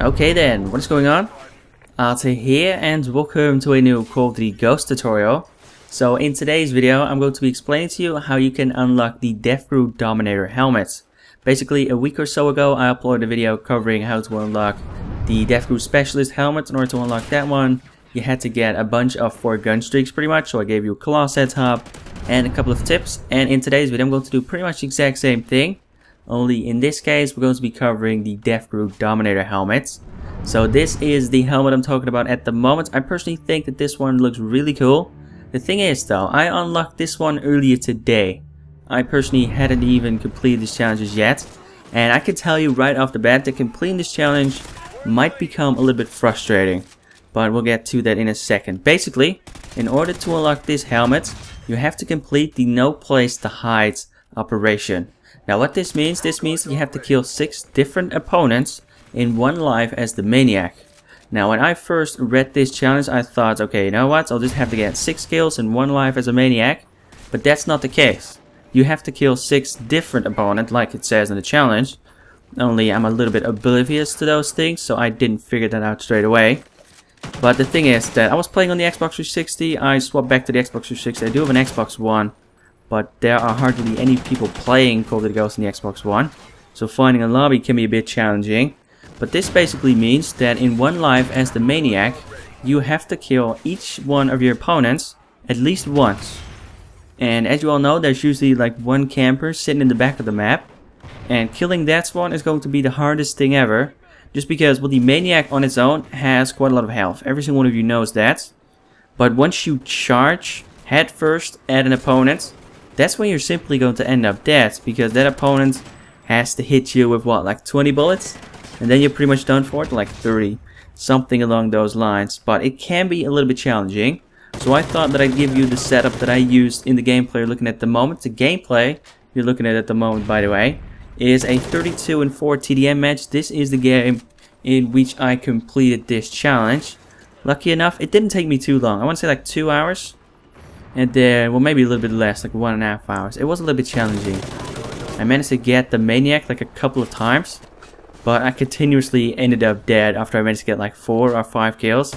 Okay then, what is going on? Arte here and welcome to a new Call of Duty Ghost tutorial. So in today's video I'm going to be explaining to you how you can unlock the Devgru Dominator helmets. Basically a week or so ago I uploaded a video covering how to unlock the Devgru Specialist helmet. In order to unlock that one you had to get a bunch of 4 gun streaks pretty much, so I gave you a claw setup and a couple of tips. And in today's video I'm going to do pretty much the exact same thing. Only in this case we're going to be covering the Devgru Dominator helmets. So this is the helmet I'm talking about at the moment. I personally think that this one looks really cool. The thing is though, I unlocked this one earlier today. I personally hadn't even completed these challenges yet. And I can tell you right off the bat that completing this challenge might become a little bit frustrating. But we'll get to that in a second. Basically, in order to unlock this helmet, you have to complete the No Place to Hide operation. Now what this means that you have to kill 6 different opponents in one life as the maniac. Now when I first read this challenge I thought, okay, you know what, I'll just have to get 6 kills in one life as a maniac. But that's not the case. You have to kill 6 different opponents like it says in the challenge. Only I'm a little bit oblivious to those things, so I didn't figure that out straight away. But the thing is that I was playing on the Xbox 360, I swapped back to the Xbox 360, I do have an Xbox One. But there are hardly any people playing Call of Duty Ghosts on the Xbox One, so finding a lobby can be a bit challenging. But this basically means that in one life as the maniac, you have to kill each one of your opponents at least once. And as you all know, there's usually like one camper sitting in the back of the map, and killing that one is going to be the hardest thing ever. Just because, well, the maniac on its own has quite a lot of health. Every single one of you knows that. But once you charge head first at an opponent, that's when you're simply going to end up dead, because that opponent has to hit you with what, like 20 bullets? And then you're pretty much done for it, like 30. Something along those lines. But it can be a little bit challenging. So I thought that I'd give you the setup that I used in the gameplay you're looking at the moment. The gameplay you're looking at the moment, by the way, is a 32-4 TDM match. This is the game in which I completed this challenge. Lucky enough, it didn't take me too long. I want to say like 2 hours. And then, well, maybe a little bit less, like 1.5 hours. It was a little bit challenging. I managed to get the maniac like a couple of times, but I continuously ended up dead after I managed to get like 4 or 5 kills.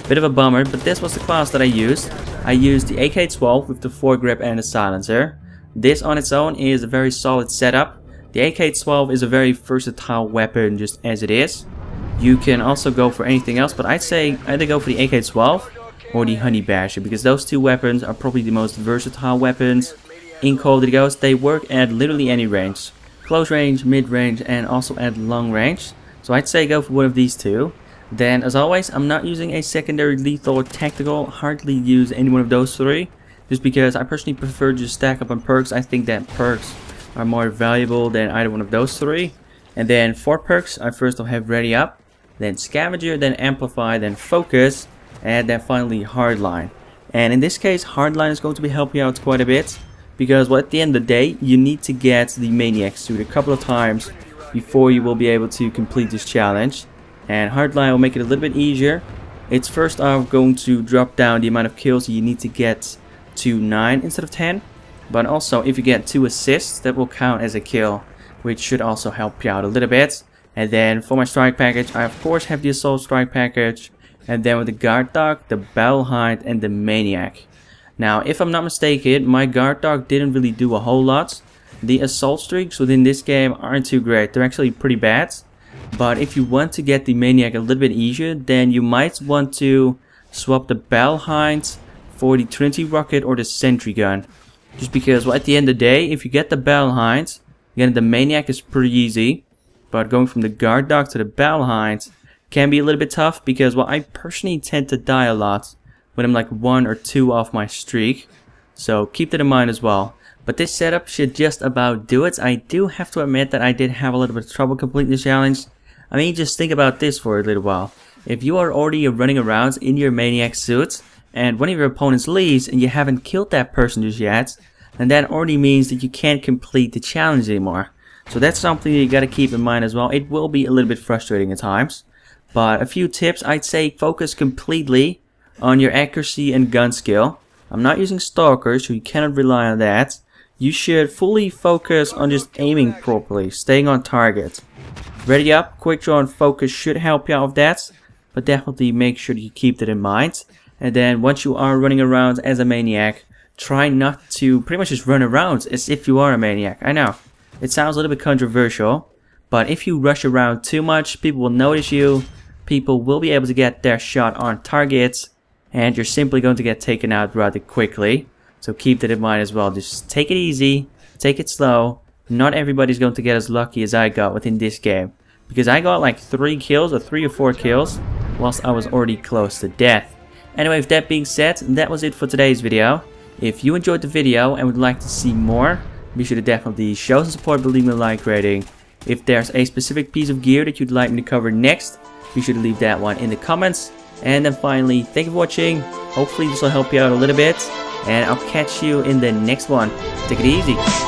Bit of a bummer, but this was the class that I used. I used the AK-12 with the foregrip and the silencer. This on its own is a very solid setup. The AK-12 is a very versatile weapon just as it is. You can also go for anything else, but I'd say either go for the AK-12 or the Honey Basher, because those 2 weapons are probably the most versatile weapons in Call of Duty Ghosts. They work at literally any range. Close range, mid range, and also at long range. So I'd say go for one of these 2. Then as always, I'm not using a secondary lethal or tactical. Hardly use any one of those 3. Just because I personally prefer to just stack up on perks. I think that perks are more valuable than either one of those 3. And then for perks, I first will have Ready Up, then Scavenger, then Amplify, then Focus, and then finally Hardline. And in this case Hardline is going to be helping you out quite a bit, because well, at the end of the day you need to get the maniac suit a couple of times before you will be able to complete this challenge. And Hardline will make it a little bit easier. It's first off going to drop down the amount of kills you need to get to 9 instead of 10. But also if you get 2 assists, that will count as a kill, which should also help you out a little bit. And then for my strike package, I of course have the assault strike package. And then with the guard dog, the battle hind, and the maniac. Now, if I'm not mistaken, my guard dog didn't really do a whole lot. The assault streaks within this game aren't too great. They're actually pretty bad. But if you want to get the maniac a little bit easier, then you might want to swap the battle hind for the Trinity rocket or the sentry gun. Just because, well, at the end of the day, if you get the battle hind, again, the maniac is pretty easy. But going from the guard dog to the battle hind can be a little bit tough, because well, I personally tend to die a lot when I'm like 1 or 2 off my streak, so keep that in mind as well. But this setup should just about do it. I do have to admit that I did have a little bit of trouble completing the challenge. I mean, just think about this for a little while. If you are already running around in your maniac suit and one of your opponents leaves and you haven't killed that person just yet, then that already means that you can't complete the challenge anymore. So that's something you gotta keep in mind as well. It will be a little bit frustrating at times. But a few tips, I'd say focus completely on your accuracy and gun skill. I'm not using stalkers, so you cannot rely on that. You should fully focus on just aiming properly, staying on target. Ready up, quick draw and focus should help you out with that. But definitely make sure that you keep that in mind. And then once you are running around as a maniac, try not to pretty much just run around as if you are a maniac. I know, it sounds a little bit controversial, but if you rush around too much, people will notice you, people will be able to get their shot on targets, and you're simply going to get taken out rather quickly. So keep that in mind as well. Just take it easy, take it slow. Not everybody's going to get as lucky as I got within this game, because I got like 3 kills or 3 or 4 kills whilst I was already close to death. Anyway, with that being said, that was it for today's video. If you enjoyed the video and would like to see more, be sure to definitely show some support by leaving a like rating. If there's a specific piece of gear that you'd like me to cover next, be sure to leave that one in the comments. And then finally, thank you for watching. Hopefully this will help you out a little bit, and I'll catch you in the next one. Take it easy.